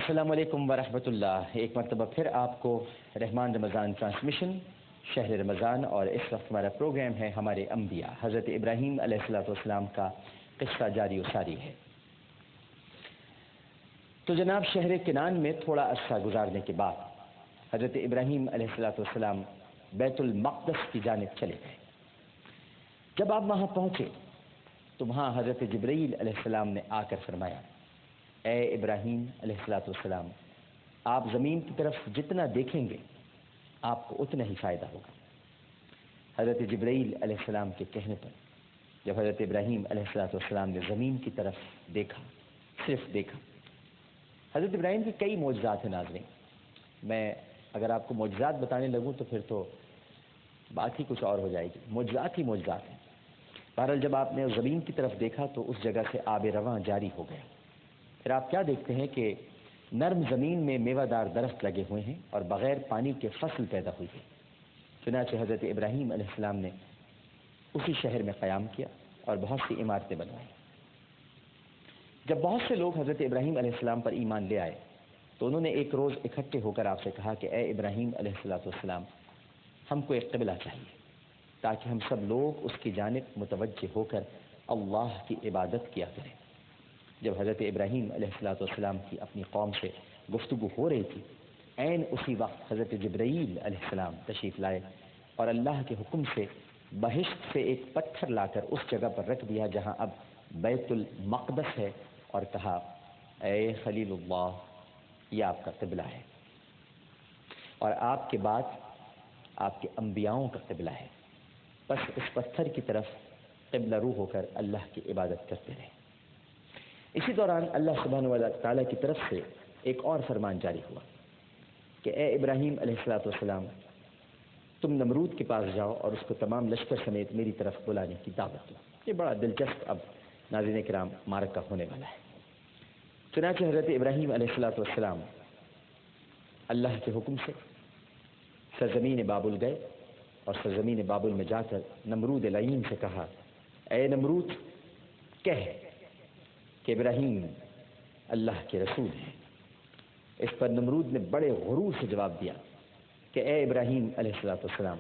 السلام علیکم ورحمۃ اللہ۔ ایک مرتبہ پھر آپ کو رحمان رمضان ٹرانسمیشن شہر رمضان، اور اس وقت ہمارا پروگرام ہے ہمارے انبیاء۔ حضرت ابراہیم علیہ السلام کا قصہ جاری و ساری ہے۔ تو جناب، شہر کنعان میں تھوڑا عرصہ گزارنے کے بعد حضرت ابراہیم علیہ السلام بیت المقدس کی جانب چلے گئے۔ جب آپ وہاں پہنچے تو وہاں حضرت جبرائیل علیہ السلام نے آ کر فرمایا، اے ابراہیم علیہ السلام، آپ زمین کی طرف جتنا دیکھیں گے آپ کو اتنا ہی فائدہ ہوگا۔ حضرت جبرائیل علیہ السلام کے کہنے پر جب حضرت ابراہیم علیہ السلام نے زمین کی طرف دیکھا، صرف دیکھا، حضرت ابراہیم کی کئی معجزات ہیں ناظرین۔ میں اگر آپ کو معجزات بتانے لگوں تو پھر تو بات ہی کچھ اور ہو جائے گی۔ معجزات ہی معجزات ہیں۔ بہرحال جب آپ نے زمین کی طرف دیکھا تو اس جگہ سے آب رواں جاری ہو گیا۔ پھر آپ کیا دیکھتے ہیں کہ نرم زمین میں میوہ دار درخت لگے ہوئے ہیں اور بغیر پانی کے فصل پیدا ہوئی ہے۔ چنانچہ حضرت ابراہیم علیہ السلام نے اسی شہر میں قیام کیا اور بہت سی عمارتیں بنوائیں۔ جب بہت سے لوگ حضرت ابراہیم علیہ السلام پر ایمان لے آئے تو انہوں نے ایک روز اکٹھے ہو کر آپ سے کہا کہ اے ابراہیم علیہ السلام، ہم کو ایک قبلہ چاہیے تاکہ ہم سب لوگ اس کی جانب متوجہ ہو کر اللہ کی عبادت کیا کریں۔ جب حضرت ابراہیم علیہ السلام کی اپنی قوم سے گفتگو ہو رہی تھی، عین اسی وقت حضرت جبرائیل علیہ السلام تشریف لائے اور اللہ کے حکم سے بہشت سے ایک پتھر لا کر اس جگہ پر رکھ دیا جہاں اب بیت المقدس ہے، اور کہا، اے خلیل اللہ، یہ آپ کا قبلہ ہے اور آپ کے بعد آپ کے انبیاؤں کا قبلہ ہے، بس اس پتھر کی طرف قبلہ رو ہو کر اللہ کی عبادت کرتے رہے۔ اسی دوران اللہ سبحانہ و تعالیٰ کی طرف سے ایک اور فرمان جاری ہوا کہ اے ابراہیم علیہ السلام، تم نمرود کے پاس جاؤ اور اس کو تمام لشکر سمیت میری طرف بلانے کی دعوت دو۔ یہ بڑا دلچسپ اب ناظرین کرام معرکہ ہونے والا ہے۔ چنانچہ حضرت ابراہیم علیہ السلام اللہ کے حکم سے سرزمین بابل گئے اور سرزمین بابل میں جا کر نمرود لعین سے کہا، اے نمرود، کہہ کہ ابراہیم اللہ کے رسول ہیں۔ اس پر نمرود نے بڑے غرور سے جواب دیا کہ اے ابراہیم علیہ السلام،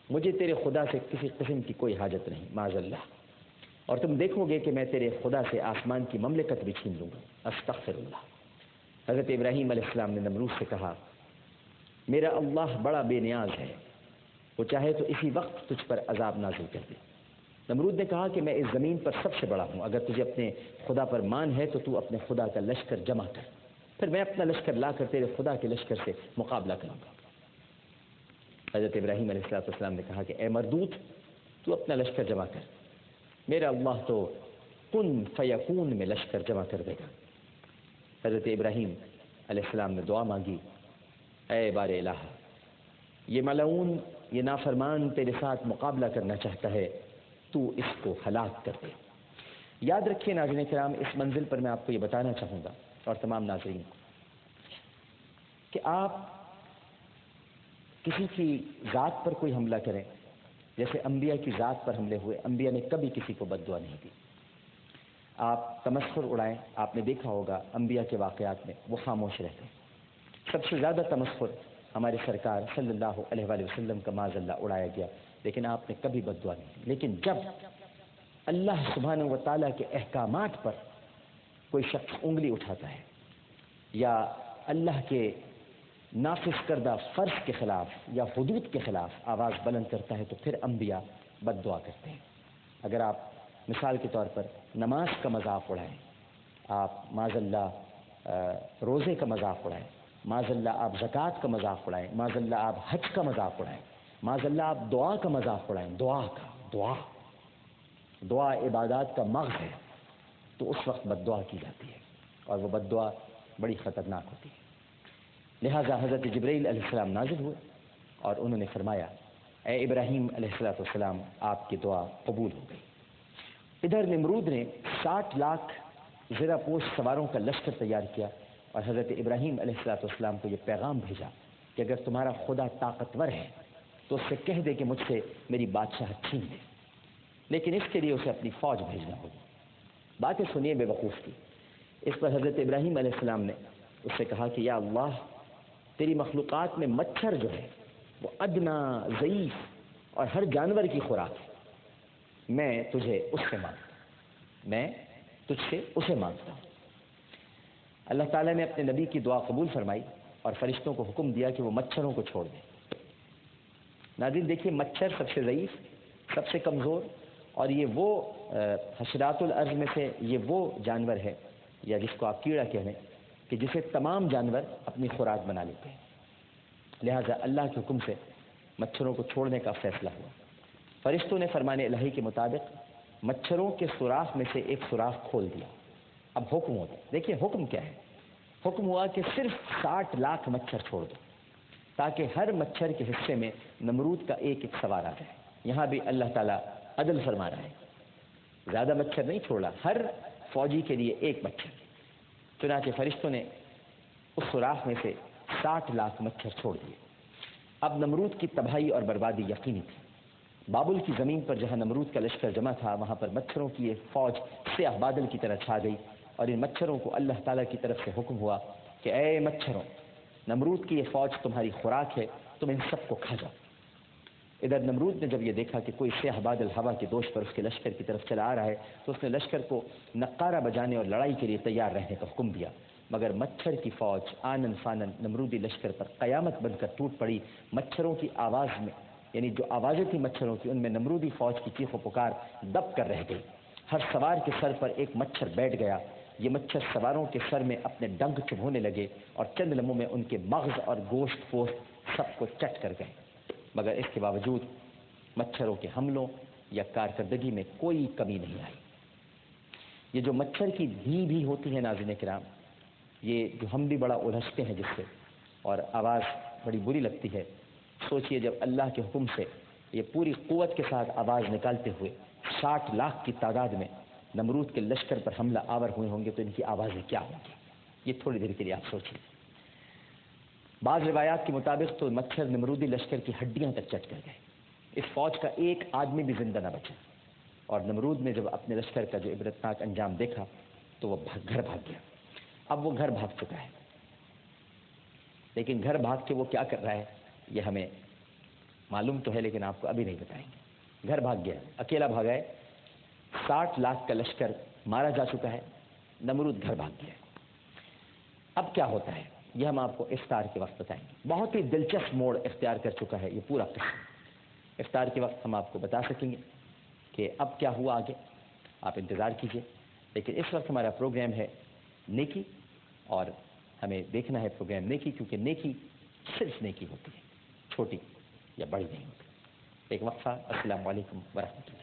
مجھے تیرے خدا سے کسی قسم کی کوئی حاجت نہیں، معاذ اللہ، اور تم دیکھو گے کہ میں تیرے خدا سے آسمان کی مملکت بھی چھین لوں گا، استغفر اللہ۔ حضرت ابراہیم علیہ السلام نے نمرود سے کہا، میرا اللہ بڑا بے نیاز ہے، وہ چاہے تو اسی وقت تجھ پر عذاب نازل کر دے۔ نمرود نے کہا کہ میں اس زمین پر سب سے بڑا ہوں، اگر تجھے اپنے خدا پر مان ہے تو تو اپنے خدا کا لشکر جمع کر، پھر میں اپنا لشکر لا کر تیرے خدا کے لشکر سے مقابلہ کروں گا۔ حضرت ابراہیم علیہ السلام نے کہا کہ اے مردود، تو اپنا لشکر جمع کر، میرا اللہ تو کن فیکون میں لشکر جمع کر دے گا۔ حضرت ابراہیم علیہ السلام نے دعا مانگی، اے بار الہ، یہ ملعون، یہ نافرمان تیرے ساتھ مقابلہ کرنا چاہتا ہے، تو اس کو ہلاک کر دے۔ یاد رکھیے ناظرین کرام، اس منزل پر میں آپ کو یہ بتانا چاہوں گا اور تمام ناظرین کو کہ آپ کسی کی ذات پر کوئی حملہ کریں، جیسے انبیاء کی ذات پر حملے ہوئے، انبیاء نے کبھی کسی کو بد دعا نہیں دی۔ آپ تمسخر اڑائیں، آپ نے دیکھا ہوگا انبیاء کے واقعات میں وہ خاموش رہتے ہیں۔ سب سے زیادہ تمسخر ہمارے سرکار صلی اللہ علیہ وآلہ وسلم کا معاذ اللہ اڑایا گیا، لیکن آپ نے کبھی بد دعا نہیں دی۔ لیکن جب اللہ سبحانہ و تعالیٰ کے احکامات پر کوئی شخص انگلی اٹھاتا ہے یا اللہ کے نافذ کردہ فرض کے خلاف یا حدود کے خلاف آواز بلند کرتا ہے تو پھر انبیاء بد دعا کرتے ہیں۔ اگر آپ مثال کے طور پر نماز کا مذاق اڑائیں، آپ معاذ اللہ روزے کا مذاق اڑائیں، معاذ اللہ آپ زکوٰۃ کا مذاق اڑائیں، معاذ اللہ آپ حج کا مذاق اڑائیں، معاذ اللہ آپ دعا کا مذاق اڑائیں، دعا عبادات کا مغز ہے، تو اس وقت بد دعا کی جاتی ہے اور وہ بد دعا بڑی خطرناک ہوتی ہے۔ لہٰذا حضرت جبرائیل علیہ السلام نازل ہوئے اور انہوں نے فرمایا، اے ابراہیم علیہ السلام، آپ کی دعا قبول ہو گئی۔ ادھر نمرود نے 60 لاکھ زرہ پوش سواروں کا لشکر تیار کیا اور حضرت ابراہیم علیہ السلام کو یہ پیغام بھیجا کہ اگر تمہارا خدا طاقتور ہے تو اس سے کہہ دے کہ مجھ سے میری بادشاہت چھین لے، لیکن اس کے لیے اسے اپنی فوج بھیجنا ہوگی۔ باتیں سنیے بے وقوف کی۔ اس پر حضرت ابراہیم علیہ السلام نے اس سے کہا کہ یا اللہ، تیری مخلوقات میں مچھر جو ہے وہ ادنا، ضعیف اور ہر جانور کی خوراک ہے، میں تجھے اس سے مانگتا ہوں، میں تجھ سے اسے مانگتا ہوں۔ اللہ تعالیٰ نے اپنے نبی کی دعا قبول فرمائی اور فرشتوں کو حکم دیا کہ وہ مچھروں کو چھوڑ دیں۔ ناظرین دیکھیے، مچھر سب سے ضعیف، سب سے کمزور، اور یہ وہ حشرات الارض میں سے یہ وہ جانور ہے، یا جس کو آپ کیڑا کہہ لیں، کہ جسے تمام جانور اپنی خوراک بنا لیتے ہیں۔ لہذا اللہ کے حکم سے مچھروں کو چھوڑنے کا فیصلہ ہوا۔ فرشتوں نے فرمان الہی کے مطابق مچھروں کے سوراخ میں سے ایک سوراخ کھول دیا۔ اب حکم ہوتا، دیکھیے حکم کیا ہے، حکم ہوا کہ صرف 60 لاکھ مچھر چھوڑ دو، تاکہ ہر مچھر کے حصے میں نمرود کا ایک ایک سوار آ جائے۔ یہاں بھی اللہ تعالیٰ عدل فرما رہا ہے، زیادہ مچھر نہیں چھوڑا، ہر فوجی کے لیے ایک مچھر۔ چنانچہ فرشتوں نے اس سوراخ میں سے 60 لاکھ مچھر چھوڑ دیے۔ اب نمرود کی تباہی اور بربادی یقینی تھی۔ بابل کی زمین پر جہاں نمرود کا لشکر جمع تھا، وہاں پر مچھروں کی ایک فوج سیاہ بادل کی طرح چھا گئی، اور ان مچھروں کو اللہ تعالیٰ کی طرف سے حکم ہوا کہ اے مچھروں، نمرود کی یہ فوج تمہاری خوراک ہے، تم ان سب کو کھا جاؤ۔ ادھر نمرود نے جب یہ دیکھا کہ کوئی سیاہ بادل ہوا کے دوش پر اس کے لشکر کی طرف چلا آ رہا ہے، تو اس نے لشکر کو نقارہ بجانے اور لڑائی کے لیے تیار رہنے کا حکم دیا۔ مگر مچھر کی فوج آنن فانن نمرودی لشکر پر قیامت بن کر ٹوٹ پڑی۔ مچھروں کی آواز میں، یعنی جو آوازیں تھیں مچھروں کی، ان میں نمرودی فوج کی چیخ و پکار دب کر رہ گئی۔ ہر سوار کے سر پر ایک مچھر بیٹھ گیا۔ یہ مچھر سواروں کے سر میں اپنے ڈنک چبھونے لگے، اور چند لمحوں میں ان کے مغز اور گوشت پوست سب کو چٹ کر گئے۔ مگر اس کے باوجود مچھروں کے حملوں یا کارکردگی میں کوئی کمی نہیں آئی۔ یہ جو مچھر کی دھی بھی ہوتی ہے ناظرین کرام، یہ جو ہم بھی بڑا الجھتے ہیں جس سے، اور آواز بڑی بری لگتی ہے، سوچئے جب اللہ کے حکم سے یہ پوری قوت کے ساتھ آواز نکالتے ہوئے 60 لاکھ کی تعداد میں نمرود کے لشکر پر حملہ آور ہوئے ہوں گے تو ان کی آوازیں کیا ہوں گی، یہ تھوڑی دیر کے لیے آپ سوچیں۔ بعض روایات کے مطابق تو مچھر نمرودی لشکر کی ہڈیاں تک چٹ کر گئے، اس فوج کا ایک آدمی بھی زندہ نہ بچا، اور نمرود نے جب اپنے لشکر کا جو عبرتناک انجام دیکھا تو وہ گھر بھاگ گیا۔ اب وہ گھر بھاگ چکا ہے، لیکن گھر بھاگ کے وہ کیا کر رہا ہے یہ ہمیں معلوم تو ہے، لیکن آپ کو ابھی نہیں بتائیں گے۔ گھر بھاگ گیا، اکیلا بھاگا ہے، 60 لاکھ کا لشکر مارا جا چکا ہے، نمرود گھر بھاگ گیا۔ اب کیا ہوتا ہے یہ ہم آپ کو افطار کے وقت بتائیں گے۔ بہت ہی دلچسپ موڑ اختیار کر چکا ہے یہ پورا قصہ۔ افطار کے وقت ہم آپ کو بتا سکیں گے کہ اب کیا ہوا آگے، آپ انتظار کیجئے۔ لیکن اس وقت ہمارا پروگرام ہے نیکی، اور ہمیں دیکھنا ہے پروگرام نیکی، کیونکہ نیکی صرف نیکی ہوتی ہے، چھوٹی یا بڑی نہیں ہوتی۔ ایک وقفہ۔ السلام علیکم ورحمۃ اللہ۔